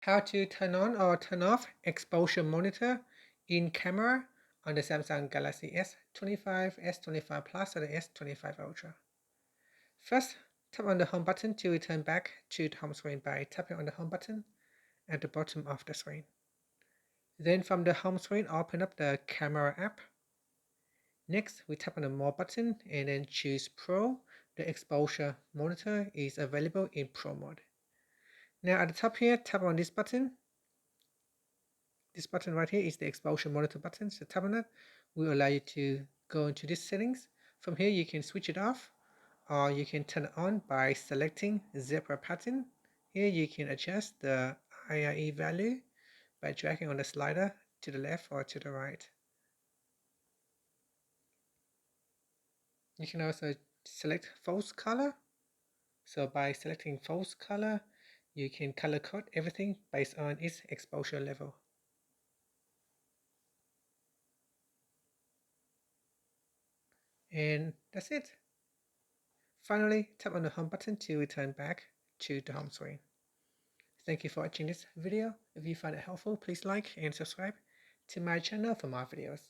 How to turn on or turn off exposure monitor in camera on the Samsung Galaxy S25, S25 Plus, or the S25 Ultra. First, tap on the home button to return back to the home screen by tapping on the home button at the bottom of the screen. Then from the home screen, open up the camera app. Next, we tap on the More button and then choose Pro. The exposure monitor is available in Pro mode. Now at the top here, tap on this button. This button right here is the exposure monitor button. So tap on it will allow you to go into these settings. From here, you can switch it off, or you can turn it on by selecting zebra pattern. Here you can adjust the IRE value by dragging on the slider to the left or to the right. You can also select false color. So by selecting false color, you can color code everything based on its exposure level. And that's it. Finally, tap on the home button to return back to the home screen. Thank you for watching this video. If you find it helpful, please like and subscribe to my channel for more videos.